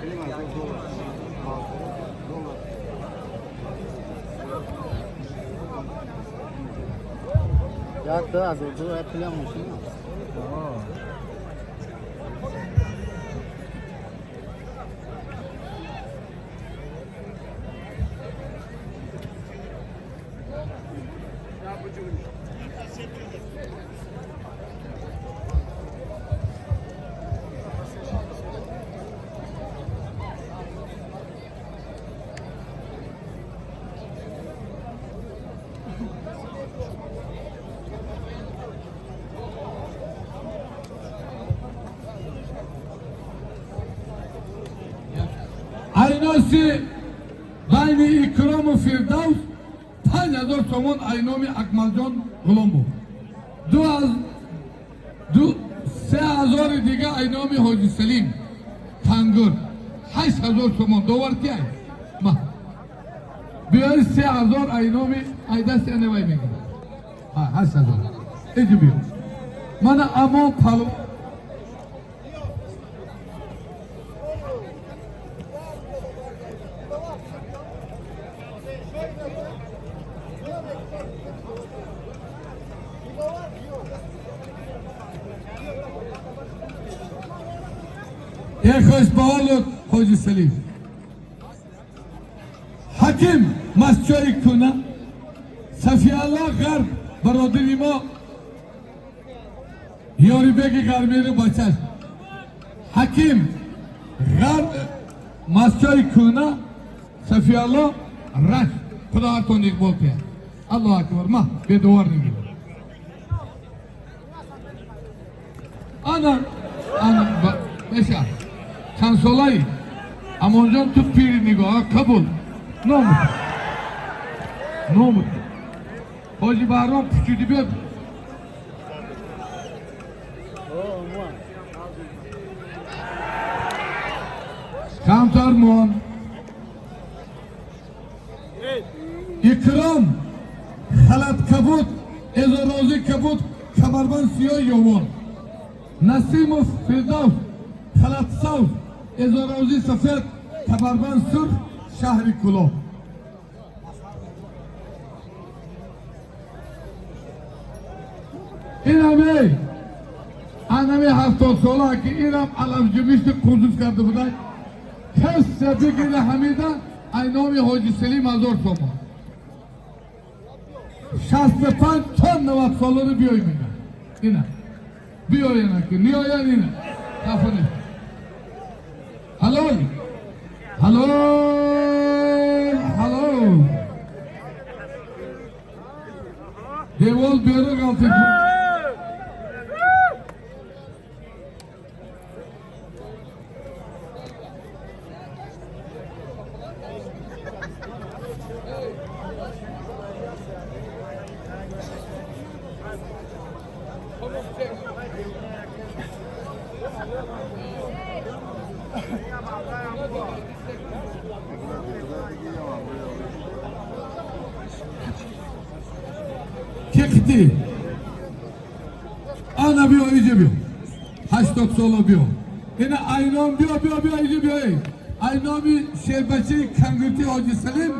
Ya da az oldu yapılan mısın? Aynası Bayni İkram-ı Firdevs 5000 somon Aynomi Akmaljon Gulombo 3000 دیگه Aynomi Hoji Selim Tangur 8000 somon dolar ki ay ma بیای 3000 Aynomi ayda sene vay میگه ha 8000 ایجی بیو من اما پلو یک خوش باولد حاجی سلیم حکیم مسجوی کنه صفی الله غرب برادری ما یاری بگی غربی بچه حکیم غرب مسجوی کنه صفی الله رش خدا هرتون یک بول پیر الله اکبر ما به دوار نمیده ana beşa kansolay amonjon tut piri nigoha kabul nomut Hoji Bahram puchudi bed kamtar mon ikram halat kabut ezorozi kabut kamarban siyo yovon Nasimov Firdevs Khalat Sav Ezorovzi Safed Kabarban Sur Şahri Kulo İnami Anami hafta sola ki İram alavcımıştı kurduz kardı buday Kes sebegine hamida Aynomi Hoji Selim Azor Somo 65 ton nevat solları bir oyunda İnan bir oyuna ki niye oyan yine kafanı hello devol bir yere kaldı Kekti ana bir oyuncu bir hashtag solo bir yine aynon bir oyuncu bir aynomi şerbeti kangırtı Hoji Selim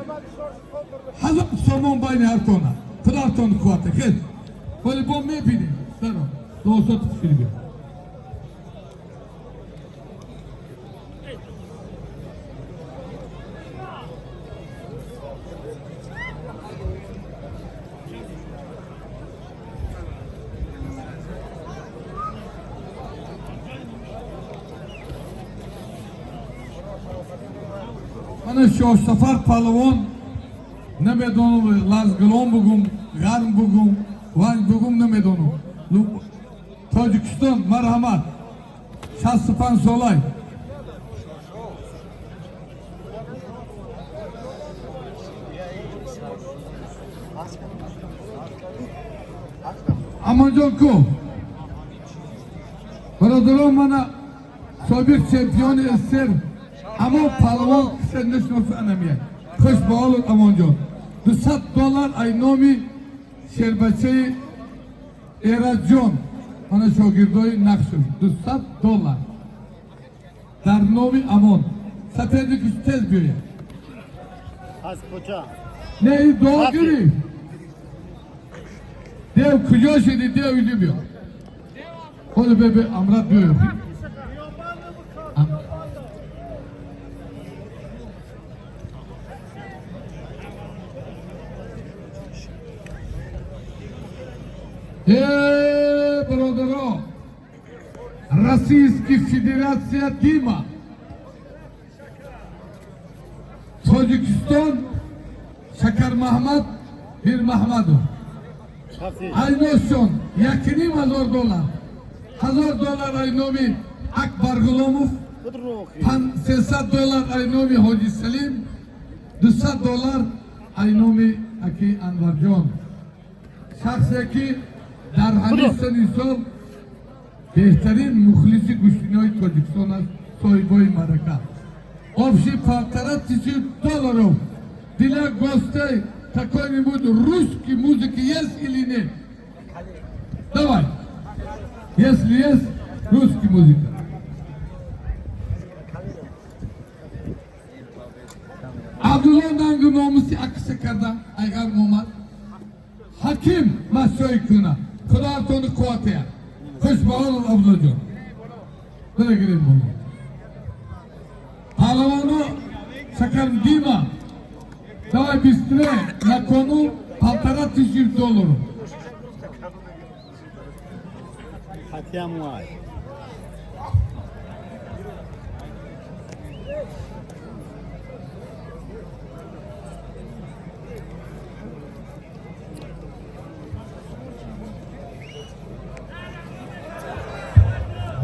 hazır somon bayni her tona kırar ton kuatı kız böyle bombe pidi tamam doğrusu tutuşur bir Ana şu safar palvon ne medonu Laz Glom bugün Garm bugün Van bugün ne medonu Tacikistan merhamet Şahsıpan Solay Amanjonko Baradırım bana Sovyet şampiyonu eser Ama palvon sen nişnosu anamiye. Kış bağlı amonjon. $200 Aynomi şerbeti Erajon. Ana şogirdoy nakşur. $200. Dar nomi amon. Seferlik üstel diyor ya. Az koça. Ne doğu Aferin. günü. Dev kucağı şimdi dev üzülüyor. Onu bebe amrat diyor. Brodero, Российский Федерация Дима, Tacikistan, Şakar Mahmut, Bir Mahmudov. Hafif. Aynoşon, yakinim $1000. $1000 aynomi Akbar Gulomov, Kudruki. $500 aynomi Hoji Selim, $200 aynomi Aki Anvarjon. Şahs ki در همین سن سال بهترین مخلصی گوشتینهای تاجیکستان است صاحبای مرکه آبشی پاکترات $1000 دیله گوسته تکانی بود روسکی موزیکی یس ایلینه давай если есть русский музыка Abdullah Nangı nomusi akısı karda Aygar Muhammed Hakim Masyoy Kuna Kıraatonu Kuatıya Kuş bağlı ablacığım Böyle gireyim bunu Palavanu Sakar Dima Daha bistire Nakonu Paltara tişirti olurum Hatiyam var.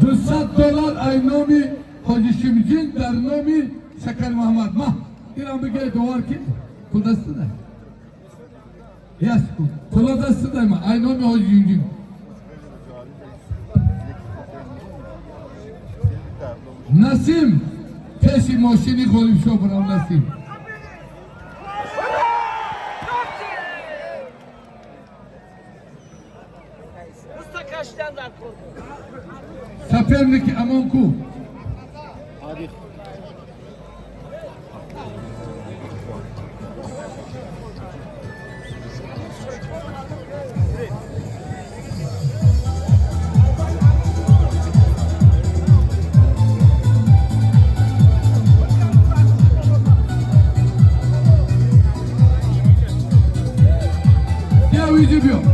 $200 aynomi Hoji Şimcin در نومی شکر محمد ما ایران بگه دوار کی پول دسته ده یس پول دسته ده ما aynomi Hoji Şimcin Nasim peşi moşini koyup şo bırak Nasim Sapernik Amonku Hadi. Ya uyucu